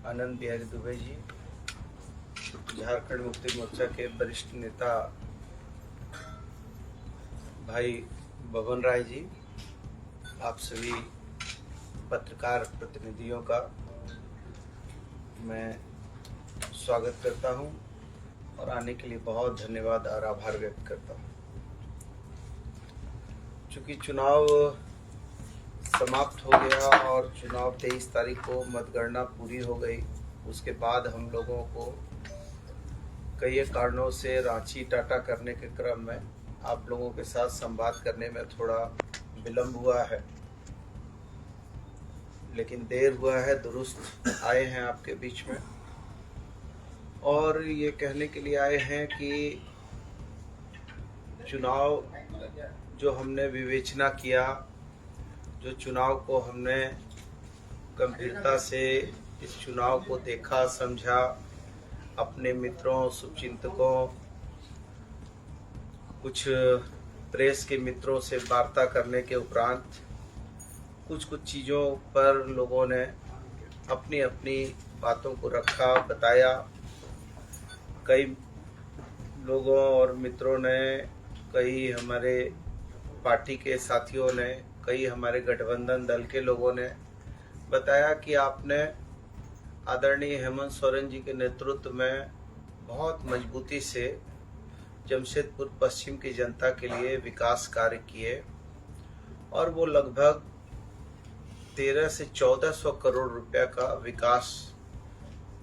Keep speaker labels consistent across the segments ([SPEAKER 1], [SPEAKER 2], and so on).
[SPEAKER 1] आनंद बिहारी दुबे जी, झारखंड मुक्ति मोर्चा के वरिष्ठ नेता भाई बबन राय जी, आप सभी पत्रकार प्रतिनिधियों का मैं स्वागत करता हूं और आने के लिए बहुत धन्यवाद और आभार व्यक्त करता हूं। चूँकि चुनाव समाप्त हो गया और चुनाव 23 तारीख को मतगणना पूरी हो गई, उसके बाद हम लोगों को कई कारणों से रांची टाटा करने के क्रम में आप लोगों के साथ संवाद करने में थोड़ा विलम्ब हुआ है, लेकिन देर हुआ है, दुरुस्त आए हैं आपके बीच में और ये कहने के लिए आए हैं कि चुनाव जो हमने विवेचना किया, जो चुनाव को हमने गंभीरता से इस चुनाव को देखा समझा, अपने मित्रों शुभचिंतकों कुछ प्रेस के मित्रों से वार्ता करने के उपरांत कुछ चीज़ों पर लोगों ने अपनी अपनी बातों को रखा, बताया। कई लोगों और मित्रों ने, कई हमारे पार्टी के साथियों ने, कई हमारे गठबंधन दल के लोगों ने बताया कि आपने आदरणीय हेमंत सोरेन जी के नेतृत्व में बहुत मजबूती से जमशेदपुर पश्चिम की जनता के लिए विकास कार्य किए और वो लगभग 1300 से 1400 करोड़ रुपया का विकास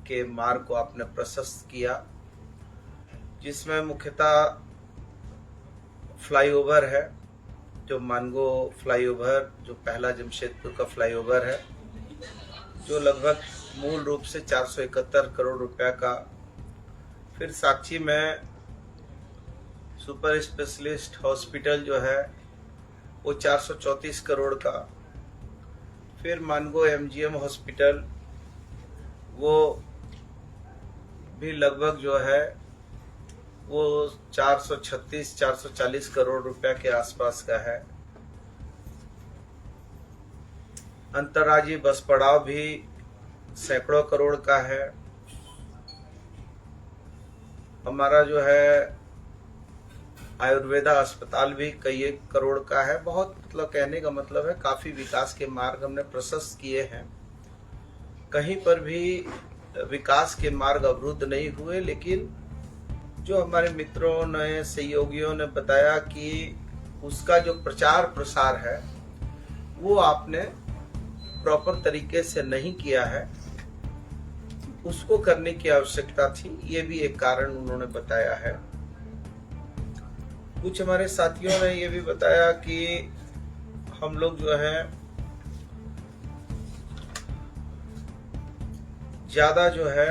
[SPEAKER 1] के मार्ग को आपने प्रशस्त किया, जिसमें मुख्यतः फ्लाईओवर है, जो मानगो फ्लाईओवर, जो पहला जमशेदपुर का फ्लाईओवर है, जो लगभग मूल रूप से 471 करोड़ रुपया का। फिर साक्षी में सुपर स्पेशलिस्ट हॉस्पिटल जो है वो 434 करोड़ का। फिर मानगो एमजीएम हॉस्पिटल वो भी लगभग जो है वो 436-440 करोड़ रुपया के आसपास का है। अंतर्राज्यीय बस पड़ाव भी सैकड़ों करोड़ का है। हमारा जो है आयुर्वेदा अस्पताल भी कई एक करोड़ का है। बहुत कहने का मतलब है काफी विकास के मार्ग हमने प्रशस्त किए हैं। कहीं पर भी विकास के मार्ग अवरुद्ध नहीं हुए, लेकिन जो हमारे मित्रों ने, सहयोगियों ने बताया कि उसका जो प्रचार प्रसार है वो आपने प्रॉपर तरीके से नहीं किया है, उसको करने की आवश्यकता थी, ये भी एक कारण उन्होंने बताया है। कुछ हमारे साथियों ने ये भी बताया कि हम लोग जो है ज्यादा जो है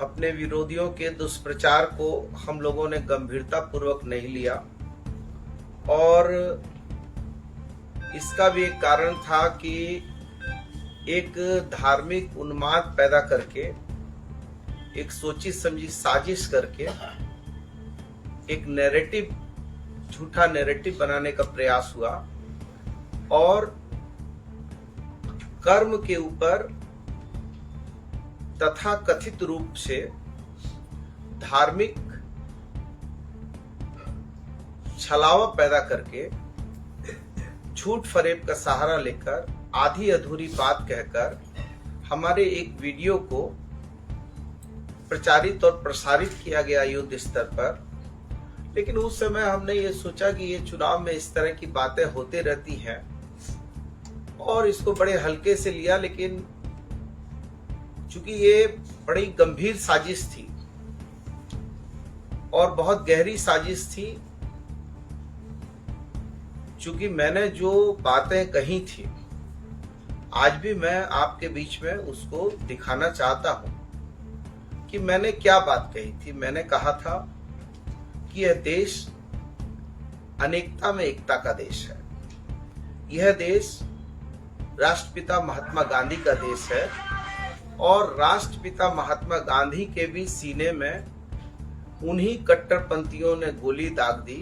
[SPEAKER 1] अपने विरोधियों के दुष्प्रचार को हम लोगों ने गंभीरता पूर्वक नहीं लिया और इसका भी एक कारण था कि एक धार्मिक उन्माद पैदा करके, एक सोची समझी साजिश करके एक नैरेटिव, झूठा नैरेटिव बनाने का प्रयास हुआ और कर्म के ऊपर तथा कथित रूप से धार्मिक छलावा पैदा करके झूठ फरेब का सहारा लेकर आधी अधूरी बात कहकर हमारे एक वीडियो को प्रचारित और प्रसारित किया गया युद्ध स्तर पर। लेकिन उस समय हमने ये सोचा कि ये चुनाव में इस तरह की बातें होते रहती हैं और इसको बड़े हल्के से लिया, लेकिन चूंकि ये बड़ी गंभीर साजिश थी और बहुत गहरी साजिश थी, चूंकि मैंने जो बातें कही थी आज भी मैं आपके बीच में उसको दिखाना चाहता हूं कि मैंने क्या बात कही थी। मैंने कहा था कि यह देश अनेकता में एकता का देश है। यह देश राष्ट्रपिता महात्मा गांधी का देश है और राष्ट्रपिता महात्मा गांधी के भी सीने में उन्हीं कट्टरपंथियों ने गोली दाग दी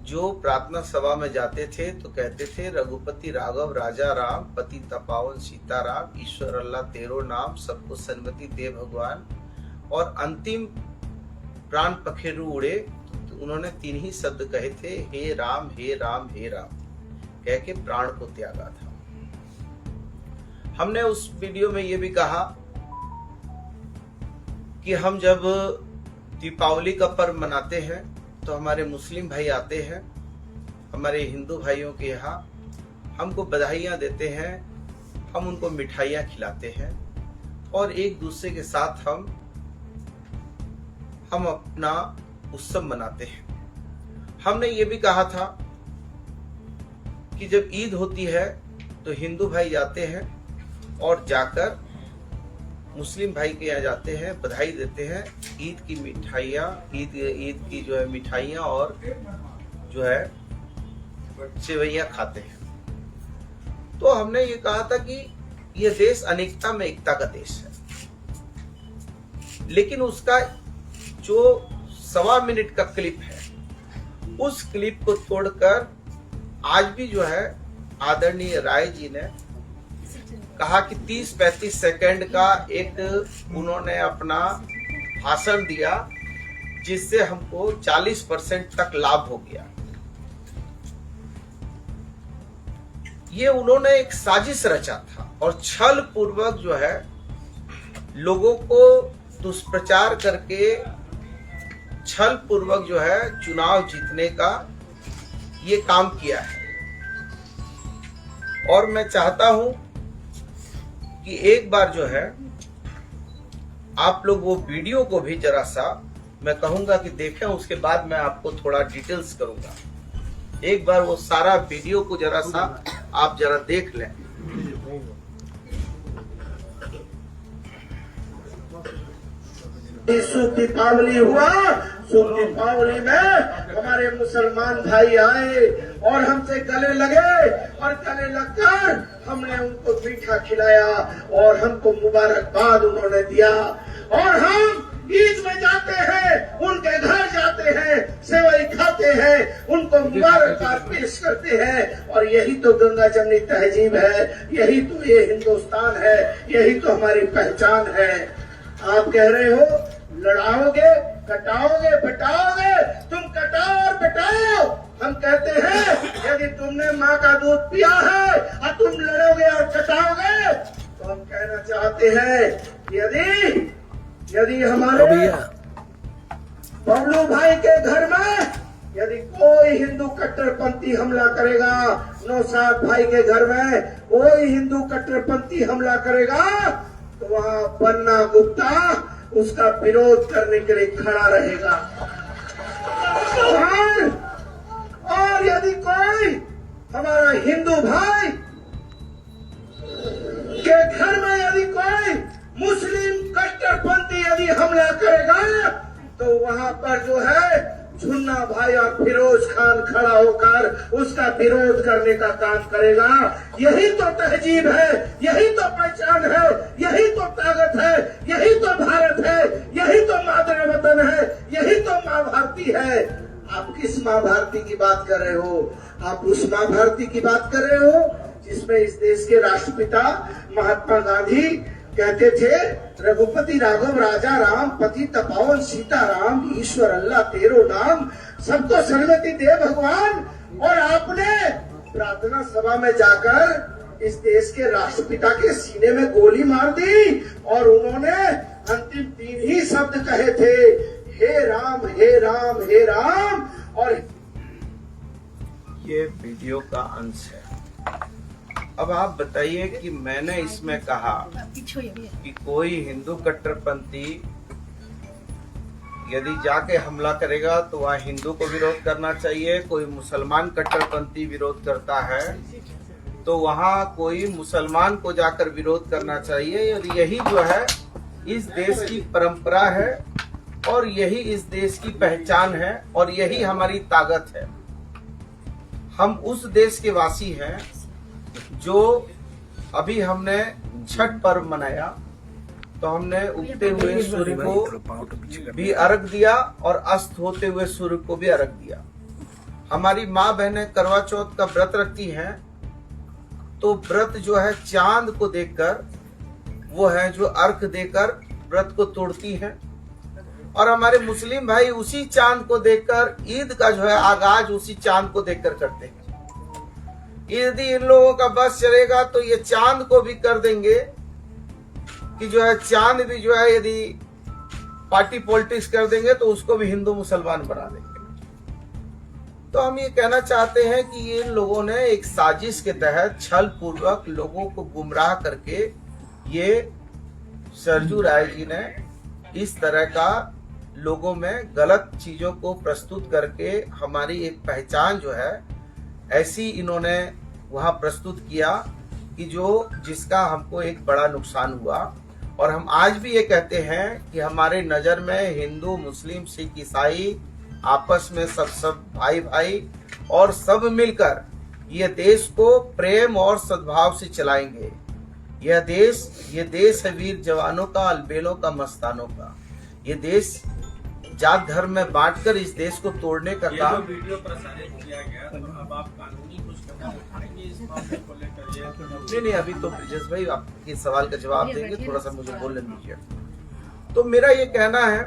[SPEAKER 1] जो प्रार्थना सभा में जाते थे तो कहते थे रघुपति राघव राजा राम पति तपावन सीताराम ईश्वर अल्लाह तेरो नाम सबको सन्मति दे भगवान। और अंतिम प्राण पखेरु उड़े तो उन्होंने 3 ही शब्द कहे थे, हे राम हे राम हे राम, कह के प्राण को त्यागा था। हमने उस वीडियो में ये भी कहा कि हम जब दीपावली का पर्व मनाते हैं तो हमारे मुस्लिम भाई आते हैं हमारे हिंदू भाइयों के यहाँ, हमको बधाइयाँ देते हैं, हम उनको मिठाइयाँ खिलाते हैं और एक दूसरे के साथ हम अपना उत्सव मनाते हैं। हमने ये भी कहा था कि जब ईद होती है तो हिंदू भाई जाते हैं और जाकर मुस्लिम भाई के यहाँ जाते हैं, बधाई देते हैं, ईद की मिठाइयाँ, ईद की जो है मिठाइयाँ और जो है सेवइयाँ खाते हैं। तो हमने ये कहा था कि यह देश अनेकता में एकता का देश है, लेकिन उसका जो 1.25 मिनट का क्लिप है उस क्लिप को तोड़कर आज भी जो है आदरणीय राय जी ने कहा कि 30-35 सेकंड का एक उन्होंने अपना भाषण दिया जिससे हमको 40% तक लाभ हो गया। ये उन्होंने एक साजिश रचा था और छल पूर्वक जो है लोगों को दुष्प्रचार करके छल पूर्वक जो है चुनाव जीतने का ये काम किया है। और मैं चाहता हूं कि एक बार जो है आप लोग वो वीडियो को भी जरा सा मैं कहूंगा कि देखें, उसके बाद मैं आपको थोड़ा डिटेल्स करूंगा। एक बार वो सारा वीडियो को जरा सा आप जरा देख लें।
[SPEAKER 2] शुभ दीपावली हुआ, शुभ दीपावली में हमारे मुसलमान भाई आए और हमसे गले लगे और गले लगकर हमने उनको मीठा खिलाया और हमको मुबारकबाद उन्होंने दिया। और हम ईद में जाते हैं, उनके घर जाते हैं, सेवई खाते हैं, उनको मुबारकबाद पेश करते हैं। और यही तो गंगा जमनी तहजीब है, यही तो ये हिंदुस्तान है, यही तो हमारी पहचान है। आप कह रहे हो लड़ाओगे, कटाओगे, बटाओगे, तुम कटाओ और बटाओ। हम कहते हैं यदि तुमने माँ का दूध पिया है और तुम लड़ोगे और कटाओगे तो हम कहना चाहते हैं यदि हमारे बबलू भाई के घर में यदि कोई हिंदू कट्टरपंथी हमला करेगा, नौशाद भाई के घर में कोई हिंदू कट्टरपंथी हमला करेगा तो वहाँ पन्ना गुप्ता उसका विरोध करने के लिए खड़ा रहेगा। और यदि कोई हमारा हिंदू भाई के घर में यदि कोई मुस्लिम कट्टरपंथी यदि हमला करेगा तो वहाँ पर जो है झुन्ना भाई और फिरोज खान खड़ा होकर उसका विरोध करने का काम करेगा। यही तो तहजीब है, यही तो पहचान है, यही तो ताकत है, यही तो भारत है, यही तो मातृ वतन है, यही तो माँ भारती है। आप किस माँ भारती की बात कर रहे हो? आप उस माँ भारती की बात कर रहे हो जिसमें इस देश के राष्ट्रपिता महात्मा गांधी कहते थे रघुपति राघव राजा राम पति तपावन सीताराम ईश्वर अल्लाह तेरो नाम सबको सन्मति दे भगवान। और आपने प्रार्थना सभा में जाकर इस देश के राष्ट्रपिता के सीने में गोली मार दी और उन्होंने अंतिम 3 ही शब्द कहे थे, हे राम हे राम हे राम। और
[SPEAKER 1] ये वीडियो का अंश है। अब आप बताइए कि मैंने इसमें कहा कि कोई हिंदू कट्टरपंथी यदि जाके हमला करेगा तो वह हिंदू को विरोध करना चाहिए, कोई मुसलमान कट्टरपंथी विरोध करता है तो वहाँ कोई मुसलमान को जाकर विरोध करना चाहिए। और यही जो है इस देश की परंपरा है और यही इस देश की पहचान है और यही हमारी ताकत है। हम उस देश के वासी हैं जो अभी हमने छठ पर्व मनाया तो हमने उगते हुए सूर्य को भी अर्घ दिया और अस्त होते हुए सूर्य को भी अर्घ दिया। हमारी माँ बहनें करवा चौथ का व्रत रखती हैं, तो व्रत जो है चांद को देखकर वो है जो अर्घ देकर व्रत को तोड़ती हैं। और हमारे मुस्लिम भाई उसी चांद को देखकर ईद का जो है आगाज उसी चांद को देखकर करते हैं। यदि इन लोगों का बस चलेगा तो ये चांद को भी कर देंगे कि जो है चांद भी जो है यदि पार्टी पॉलिटिक्स कर देंगे तो उसको भी हिंदू मुसलमान बना देंगे। तो हम ये कहना चाहते हैं कि ये लोगों ने एक साजिश के तहत छल पूर्वक लोगों को गुमराह करके ये सरजू राय जी ने इस तरह का लोगों में गलत चीजों को प्रस्तुत करके हमारी एक पहचान जो है ऐसी इन्होंने वहां प्रस्तुत किया कि जिसका हमको एक बड़ा नुकसान हुआ। और हम आज भी ये कहते हैं कि हमारे नजर में हिंदू मुस्लिम सिख ईसाई आपस में सब भाई भाई और सब मिलकर ये देश को प्रेम और सद्भाव से चलाएंगे। ये देश है वीर जवानों का, अलबेलों का, मस्तानों का। ये देश जात धर्म में बांटकर इस देश को तोड़ने का काम।
[SPEAKER 3] वीडियो प्रसारित किया गया तो अब आप कानूनी कुछ कदम उठाएंगे इस मामले को लेकर?
[SPEAKER 1] नहीं, अभी तो ब्रिजेश भाई आपके सवाल का जवाब देंगे, थोड़ा सा मुझे बोलने दीजिए। तो मेरा ये कहना है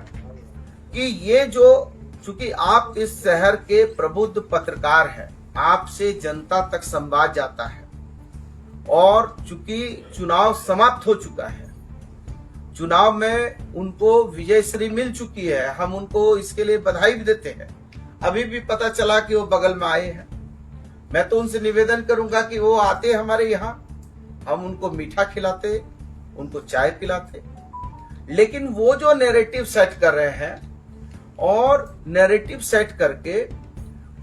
[SPEAKER 1] कि ये चूंकि आप इस शहर के प्रबुद्ध पत्रकार हैं, आपसे जनता तक संवाद जाता है और चूंकि चुनाव समाप्त हो चुका है, चुनाव में उनको विजयश्री मिल चुकी है, हम उनको इसके लिए बधाई भी देते हैं। अभी भी पता चला कि वो बगल में आए हैं। मैं तो उनसे निवेदन करूंगा कि वो आते हमारे यहाँ, हम उनको मीठा खिलाते, उनको चाय पिलाते। लेकिन वो जो नैरेटिव सेट कर रहे हैं और नैरेटिव सेट करके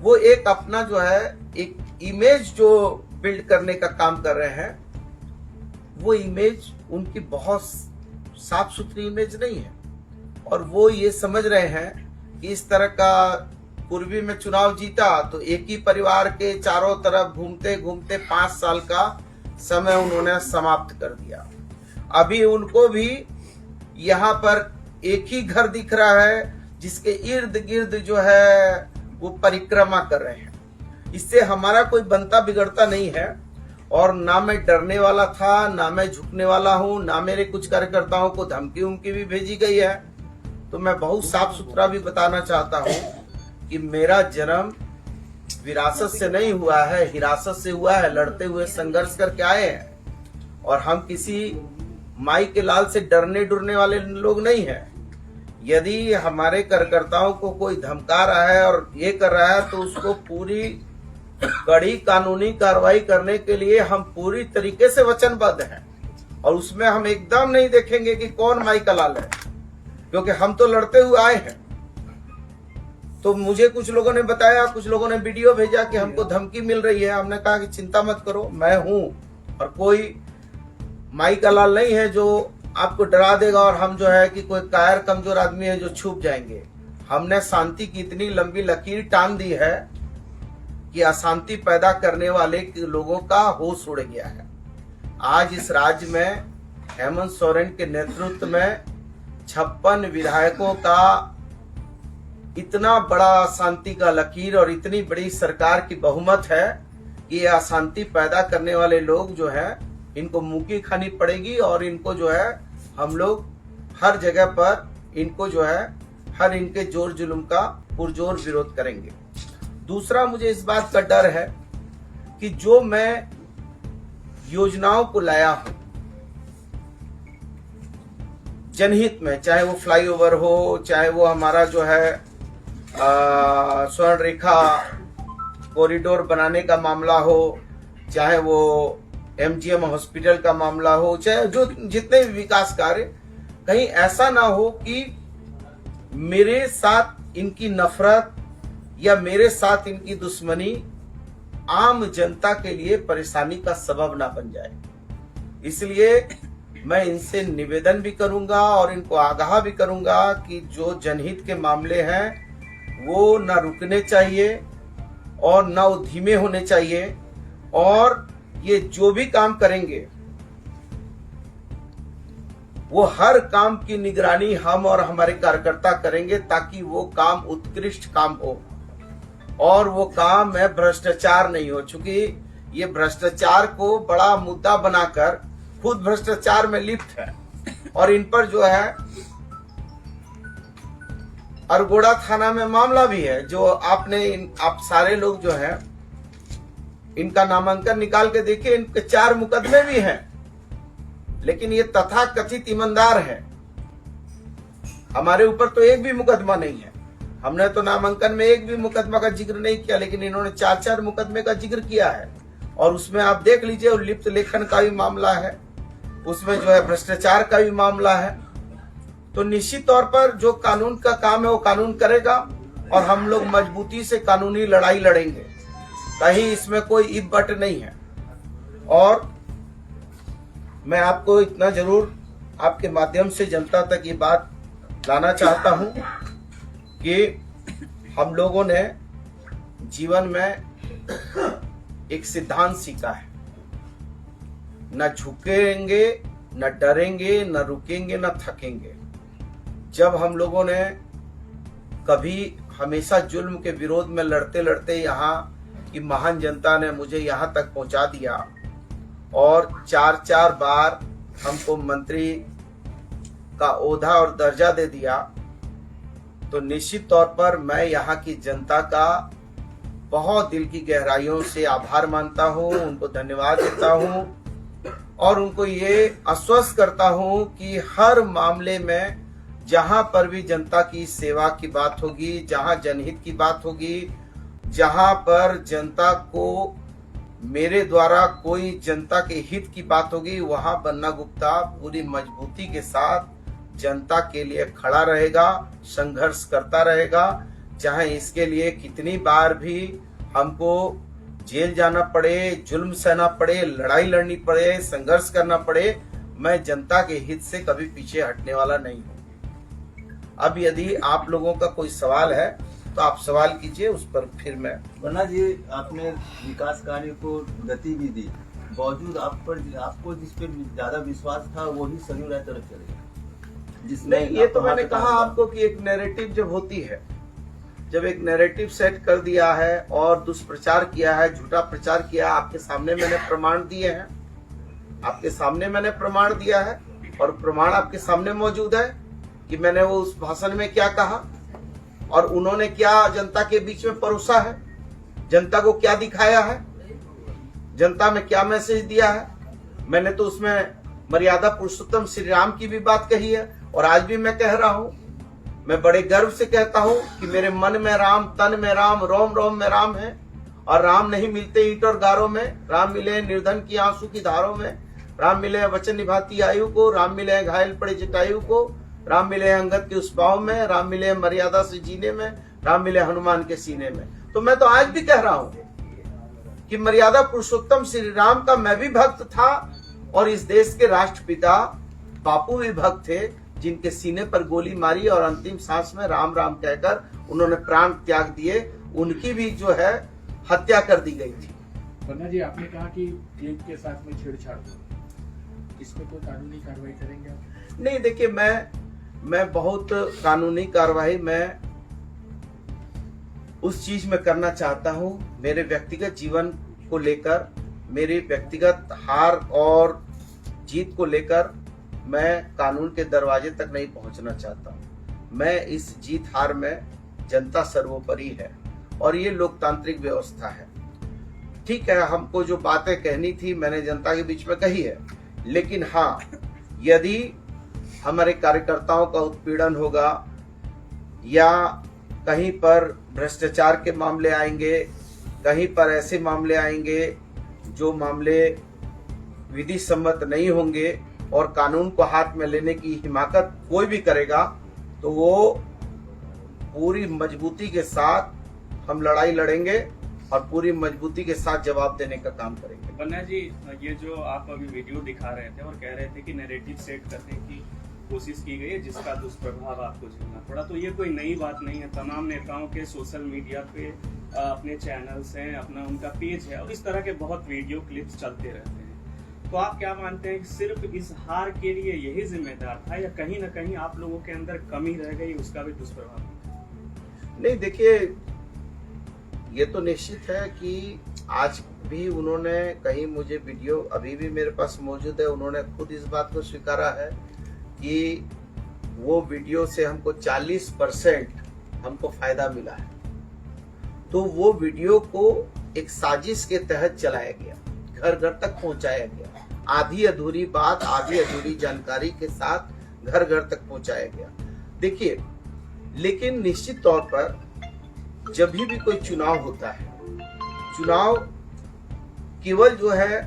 [SPEAKER 1] वो एक अपना जो है एक इमेज जो बिल्ड करने का काम कर रहे हैं, वो इमेज उनकी बहुत साफ सुथरी इमेज नहीं है। और वो ये समझ रहे हैं कि इस तरह का पूर्वी में चुनाव जीता तो एक ही परिवार के चारों तरफ घूमते घूमते 5 साल का समय उन्होंने समाप्त कर दिया। अभी उनको भी यहाँ पर एक ही घर दिख रहा है जिसके इर्द गिर्द जो है वो परिक्रमा कर रहे हैं। इससे हमारा कोई बनता बिगड़ता नहीं है और ना मैं डरने वाला था, ना मैं झुकने वाला हूं, ना मेरे कुछ कार्यकर्ताओं को धमकी उमकी भी भेजी गई है। तो मैं बहुत साफ सुथरा भी बताना चाहता हूं कि मेरा जन्म विरासत से नहीं हुआ है, हिरासत से हुआ है। लड़ते हुए संघर्ष करके आए हैं और हम किसी माई के लाल से डरने डरने वाले लोग नहीं हैं। यदि हमारे कार्यकर्ताओं को कोई धमका रहा है और ये कर रहा है तो उसको पूरी कड़ी कानूनी कार्रवाई करने के लिए हम पूरी तरीके से वचनबद्ध हैं और उसमें हम एकदम नहीं देखेंगे कि कौन माई का लाल है, क्योंकि हम तो लड़ते हुए आए हैं। तो मुझे कुछ लोगों ने बताया, कुछ लोगों ने वीडियो भेजा कि हमको धमकी मिल रही है। हमने कहा कि चिंता मत करो, मैं हूं और कोई माई का लाल नहीं है जो आपको डरा देगा और हम जो है कि कोई कायर कमजोर आदमी है जो छुप जाएंगे। हमने शांति की इतनी लंबी लकीर टान दी है कि अशांति पैदा करने वाले लोगों का होश उड़ गया है। आज इस राज्य में हेमंत सोरेन के नेतृत्व में 56 विधायकों का इतना बड़ा अशांति का लकीर और इतनी बड़ी सरकार की बहुमत है कि ये अशांति पैदा करने वाले लोग जो है इनको मुक्की खानी पड़ेगी और इनको जो है हम लोग हर जगह पर इनको जो है हर इनके जोर जुल्म का पुरजोर विरोध करेंगे। दूसरा, मुझे इस बात का डर है कि जो मैं योजनाओं को लाया हूं जनहित में, चाहे वो फ्लाईओवर हो, चाहे वो हमारा जो है स्वर्ण रेखा कॉरिडोर बनाने का मामला हो, चाहे वो MGM हॉस्पिटल का मामला हो, चाहे जो जितने भी विकास कार्य, कहीं ऐसा ना हो कि मेरे साथ इनकी नफरत या मेरे साथ इनकी दुश्मनी आम जनता के लिए परेशानी का सबब ना बन जाए। इसलिए मैं इनसे निवेदन भी करूंगा और इनको आगाह भी करूंगा कि जो जनहित के मामले हैं वो ना रुकने चाहिए और ना वो धीमे होने चाहिए, और ये जो भी काम करेंगे वो हर काम की निगरानी हम और हमारे कार्यकर्ता करेंगे ताकि वो काम उत्कृष्ट काम हो। और वो काम में भ्रष्टाचार नहीं हो, चूंकि ये भ्रष्टाचार को बड़ा मुद्दा बनाकर खुद भ्रष्टाचार में लिप्त है। और इन पर जो है अरगोड़ा थाना में मामला भी है, जो आप सारे लोग जो है इनका नामांकन निकाल के देखिए, इनके 4 मुकदमे भी हैं, लेकिन ये तथाकथित ईमानदार है। हमारे ऊपर तो एक भी मुकदमा नहीं है, हमने तो नामांकन में एक भी मुकदमा का जिक्र नहीं किया, लेकिन इन्होंने 4 मुकदमे का जिक्र किया है। और उसमें आप देख लीजिए, लिप्त लेखन का भी मामला है, उसमें जो है भ्रष्टाचार का भी मामला है। तो निश्चित तौर पर जो कानून का काम है वो कानून करेगा, और हम लोग मजबूती से कानूनी लड़ाई लड़ेंगे, कहीं इसमें कोई इफ बट नहीं है। और मैं आपको इतना जरूर आपके माध्यम से जनता तक ये बात लाना चाहता हूं कि हम लोगों ने जीवन में एक सिद्धांत सीखा है, न झुकेंगे, न डरेंगे, न रुकेंगे, न थकेंगे। जब हम लोगों ने कभी हमेशा जुल्म के विरोध में लड़ते लड़ते यहाँ की महान जनता ने मुझे यहाँ तक पहुंचा दिया, और 4 बार हमको मंत्री का ओहदा और दर्जा दे दिया, तो निश्चित तौर पर मैं यहाँ की जनता का बहुत दिल की गहराइयों से आभार मानता हूँ, उनको धन्यवाद देता हूँ, और उनको ये आश्वस्त करता हूँ कि हर मामले में जहां पर भी जनता की सेवा की बात होगी, जहां जनहित की बात होगी, जहां पर जनता को मेरे द्वारा कोई जनता के हित की बात होगी, वहां बन्ना गुप्ता पूरी मजबूती के साथ जनता के लिए खड़ा रहेगा, संघर्ष करता रहेगा। चाहे इसके लिए कितनी बार भी हमको जेल जाना पड़े, जुल्म सहना पड़े, लड़ाई लड़नी पड़े, संघर्ष करना पड़े, मैं जनता के हित से कभी पीछे हटने वाला नहीं हूँ। अब यदि आप लोगों का कोई सवाल है तो आप सवाल कीजिए, उस पर फिर मैं।
[SPEAKER 4] बन्ना जी, आपने विकास कार्य को गति भी दी, बावजूद आपको जिस पे ज्यादा विश्वास था वही सनी राय तरफ चलेगा।
[SPEAKER 1] नहीं, ये तो मैंने कहा आपको कि एक नैरेटिव जब होती है, जब एक नैरेटिव सेट कर दिया है और दुष्प्रचार किया है, झूठा प्रचार किया, आपके सामने मैंने प्रमाण दिए हैं, आपके सामने मैंने प्रमाण दिया है, और प्रमाण आपके सामने मौजूद है कि मैंने वो उस भाषण में क्या कहा और उन्होंने क्या जनता के बीच में परोसा है, जनता को क्या दिखाया है, जनता में क्या मैसेज दिया है। मैंने तो उसमें मर्यादा पुरुषोत्तम श्री राम की भी बात कही है, और आज भी मैं कह रहा हूं, मैं बड़े गर्व से कहता हूं कि मेरे मन में राम, तन में राम, रोम रोम में राम है। और राम नहीं मिलते ईंट और गारों में, राम मिले निर्धन की आंसू की धारों में, राम मिले वचन निभाती आयु को, राम मिले घायल पड़े जटायु को, राम मिले अंगद के उस पाँव में, राम मिले मर्यादा से जीने में, राम मिले हनुमान के सीने में। तो मैं तो आज भी कह रहा हूं कि मर्यादा पुरुषोत्तम श्री राम का मैं भी भक्त था, और इस देश के राष्ट्रपिता बापू भी भक्त थे, जिनके सीने पर गोली मारी और अंतिम सांस में राम राम कहकर उन्होंने प्राण त्याग दिए, उनकी भी जो है हत्या कर दी गई थी।
[SPEAKER 5] बन्ना जी, आपने कहा कि एक के साथ में छेड़छाड़ हो, इसमें कोई कानूनी कार्रवाई करेंगे आप?
[SPEAKER 1] नहीं, देखिए, मैं बहुत कानूनी कार्रवाई मैं उस चीज में करना चाहता हूं, मेरे व्यक्तिगत जीवन को लेकर, मेरी व्यक्तिगत हार और जीत को लेकर मैं कानून के दरवाजे तक नहीं पहुंचना चाहता हूं। मैं इस जीत हार में जनता सर्वोपरि है, और ये लोकतांत्रिक व्यवस्था है। ठीक है, हमको जो बातें कहनी थी मैंने जनता के बीच में कही है, लेकिन हाँ, यदि हमारे कार्यकर्ताओं का उत्पीड़न होगा या कहीं पर भ्रष्टाचार के मामले आएंगे, कहीं पर ऐसे मामले आएंगे जो मामले विधि सम्मत नहीं होंगे और कानून को हाथ में लेने की हिमाकत कोई भी करेगा, तो वो पूरी मजबूती के साथ हम लड़ाई लड़ेंगे और पूरी मजबूती के साथ जवाब देने का काम करेंगे।
[SPEAKER 3] बन्ना जी, ये जो आप अभी वीडियो दिखा रहे थे और कह रहे थे कि नैरेटिव सेट करने की कोशिश की गई है जिसका दुष्प्रभाव आपको झेलना पड़ा, तो ये कोई नई बात नहीं है। तमाम नेताओं के सोशल मीडिया पे अपने चैनल्स हैं, अपना उनका पेज है, और इस तरह के बहुत वीडियो क्लिप्स चलते रहते हैं। तो आप क्या मानते हैं कि सिर्फ इस हार के लिए यही जिम्मेदार था, या कहीं ना कहीं आप लोगों के अंदर कमी रह गई, उसका भी दुष्प्रभाव?
[SPEAKER 1] नहीं, देखिए, ये तो निश्चित है कि आज भी उन्होंने कहीं मुझे वीडियो अभी भी मेरे पास मौजूद है, उन्होंने खुद इस बात को स्वीकारा है कि वो वीडियो से हमको 40% हमको फायदा मिला है। तो वो वीडियो को एक साजिश के तहत चलाया गया, घर घर तक पहुंचाया गया, आधी अधूरी बात, आधी अधूरी जानकारी के साथ घर घर तक पहुंचाया गया। देखिए, लेकिन निश्चित तौर पर जब भी कोई चुनाव होता है, चुनाव केवल जो है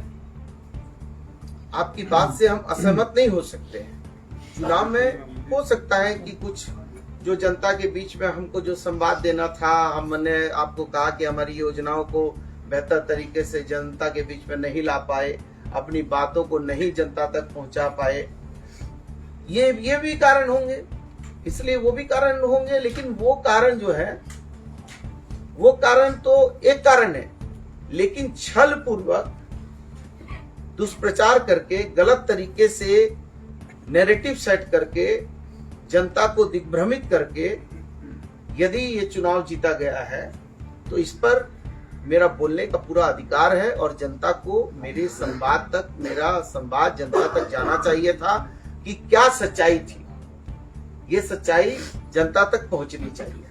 [SPEAKER 1] आपकी बात से हम असहमत नहीं हो सकते हैं। चुनाव में हो सकता है कि कुछ जो जनता के बीच में हमको जो संवाद देना था, हमने आपको कहा कि हमारी योजनाओं को बेहतर तरीके से जनता के बीच में नहीं ला पाए, अपनी बातों को नहीं जनता तक पहुंचा पाए, ये भी कारण होंगे, इसलिए वो भी कारण होंगे। लेकिन वो कारण जो है, वो कारण तो एक कारण है, लेकिन छल पूर्वक दुष्प्रचार करके, गलत तरीके से नैरेटिव सेट करके, जनता को दिग्भ्रमित करके यदि ये चुनाव जीता गया है, तो इस पर मेरा बोलने का पूरा अधिकार है और जनता को मेरे संवाद तक, मेरा संवाद जनता तक जाना चाहिए था कि क्या सच्चाई थी। ये सच्चाई जनता तक पहुंचनी चाहिए।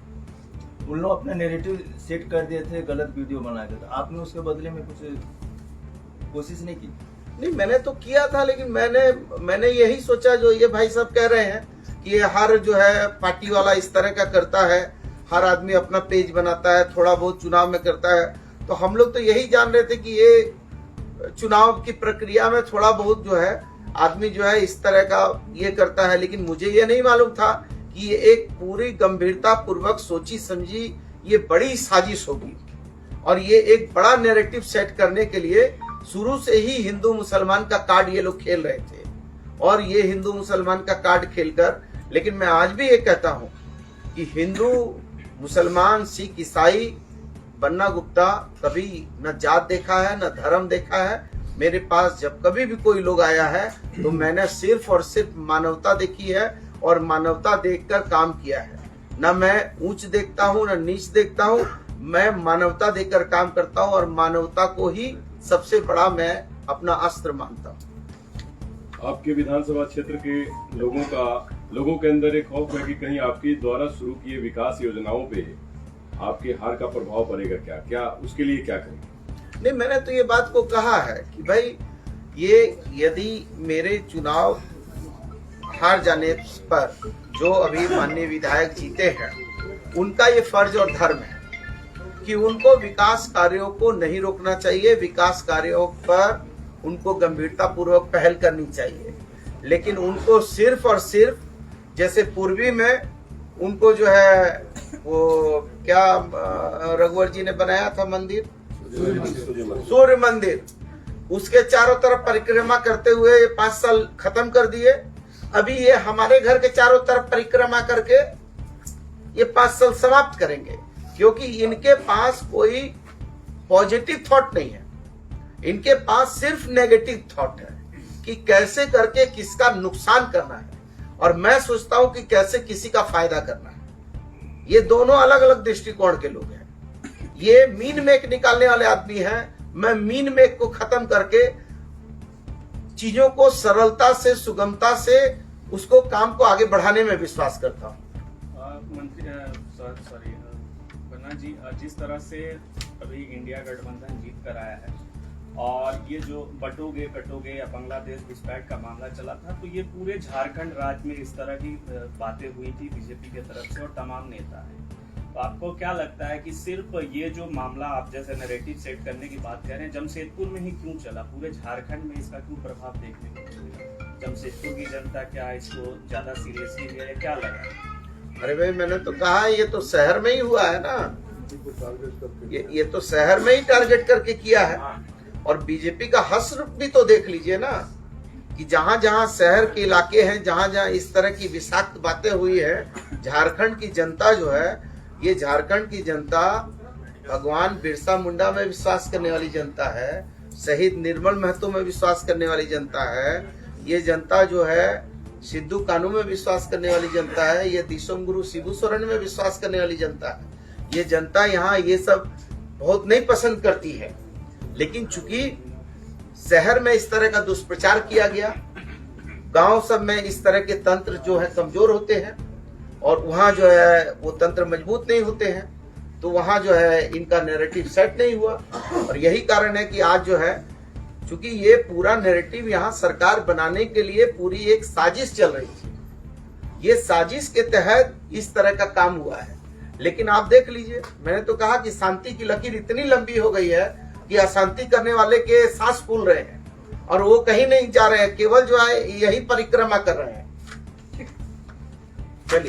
[SPEAKER 4] उन लोग अपना नैरेटिव सेट कर दिए थे, गलत वीडियो बना के, तो आपने उसके बदले में कुछ कोशिश नहीं की?
[SPEAKER 1] नहीं, मैंने तो किया था, लेकिन मैंने यही सोचा जो ये भाई साहब कह रहे हैं कि ये हर जो है पार्टी वाला इस तरह का करता है, हर आदमी अपना पेज बनाता है, थोड़ा बहुत चुनाव में करता है। तो हम लोग तो यही जान रहे थे कि ये चुनाव की प्रक्रिया में थोड़ा बहुत जो है आदमी जो है इस तरह का ये करता है, लेकिन मुझे ये नहीं मालूम था कि ये एक पूरी गंभीरता पूर्वक सोची समझी ये बड़ी साजिश होगी और ये एक बड़ा नैरेटिव सेट करने के लिए शुरू से ही हिंदू मुसलमान का कार्ड ये लोग खेल रहे थे। और ये हिंदू मुसलमान का कार्ड खेलकर, लेकिन मैं आज भी ये कहता हूं कि हिंदू मुसलमान सिख ईसाई बन्ना गुप्ता कभी न जात देखा है न धर्म देखा है। मेरे पास जब कभी भी कोई लोग आया है तो मैंने सिर्फ और सिर्फ मानवता देखी है और मानवता देखकर काम किया है। न मैं ऊंच देखता हूं न नीच देखता हूं, मैं मानवता देखकर काम करता हूं और मानवता को ही सबसे बड़ा मैं अपना अस्त्र मानता हूं।
[SPEAKER 6] आपके विधानसभा क्षेत्र के लोगों के अंदर एक खौफ है कि कहीं आपके द्वारा शुरू किए विकास योजनाओं पे आपके हार का प्रभाव पड़ेगा क्या उसके लिए क्या करेंगे?
[SPEAKER 1] नहीं, मैंने तो ये बात को कहा है कि भाई ये यदि मेरे चुनाव हार जाने पर जो अभी माननीय विधायक जीते हैं, उनका ये फर्ज और धर्म है कि उनको विकास कार्यों को नहीं रोकना चाहिए, विकास कार्यों पर उनको गंभीरता पूर्वक पहल करनी चाहिए। लेकिन उनको सिर्फ और सिर्फ जैसे पूर्वी में उनको जो है वो क्या रघुवर जी ने बनाया था मंदिर, सूर्य मंदिर, उसके चारों तरफ परिक्रमा करते हुए ये 5 साल खत्म कर दिए। अभी ये हमारे घर के चारों तरफ परिक्रमा करके ये 5 साल समाप्त करेंगे, क्योंकि इनके पास कोई पॉजिटिव थॉट नहीं है, इनके पास सिर्फ नेगेटिव थॉट है कि कैसे करके किसका नुकसान करना है और मैं सोचता हूं कि कैसे किसी का फायदा करना है। ये दोनों अलग अलग दृष्टिकोण के लोग हैं। ये मीन मेक निकालने वाले आदमी हैं, मैं मीन मेक को खत्म करके चीजों को सरलता से, सुगमता से उसको काम को आगे बढ़ाने में विश्वास करता हूं।
[SPEAKER 3] मंत्री सॉरी बन्ना जी, जिस तरह से अभी इंडिया गठबंधन जीत कर आया है और ये जो बटोगे कटोगे या बांग्लादेश घुसपैठ का मामला चला था, तो ये पूरे झारखंड राज्य में इस तरह की बातें हुई थी बीजेपी की तरफ से और तमाम नेता हैं। तो आपको क्या लगता है कि सिर्फ ये जो मामला आप जैसे नैरेटिव सेट करने की बात कह रहे हैं, जमशेदपुर में ही क्यों चला, पूरे झारखंड में इसका क्यों प्रभाव देखने को मिलेगा? जमशेदपुर की जनता क्या इसको ज्यादा सीरियसली ले, क्या लगा?
[SPEAKER 1] अरे भाई, मैंने तो कहा ये तो शहर में ही हुआ है ना, ये तो शहर में ही टारगेट करके किया है। और बीजेपी का हश्र भी तो देख लीजिए ना कि जहां जहां शहर के इलाके हैं, जहां जहां इस तरह की विषाक्त बातें हुई है, झारखंड की जनता जो है, ये झारखंड की जनता भगवान बिरसा मुंडा में विश्वास करने वाली जनता है, शहीद निर्मल महतो में विश्वास करने वाली जनता है। ये जनता जो है सिद्धू कानू में विश्वास करने वाली जनता है, ये दिसोम गुरु शिबू सोरेन में विश्वास करने वाली जनता है। ये जनता यहाँ ये सब बहुत नहीं पसंद करती है, लेकिन चूंकि शहर में इस तरह का दुष्प्रचार किया गया, गांव सब में इस तरह के तंत्र जो है कमजोर होते हैं और वहां जो है वो तंत्र मजबूत नहीं होते हैं, तो वहां जो है इनका नैरेटिव सेट नहीं हुआ। और यही कारण है कि आज जो है चूंकि ये पूरा नैरेटिव यहाँ सरकार बनाने के लिए पूरी एक साजिश चल रही थी, ये साजिश के तहत इस तरह का काम हुआ है। लेकिन आप देख लीजिए, मैंने तो कहा कि शांति की लकीर इतनी लंबी हो गई है कि अशांति करने वाले के सांस फूल रहे हैं और वो कहीं नहीं जा रहे हैं, केवल जो है यही परिक्रमा कर रहे हैं।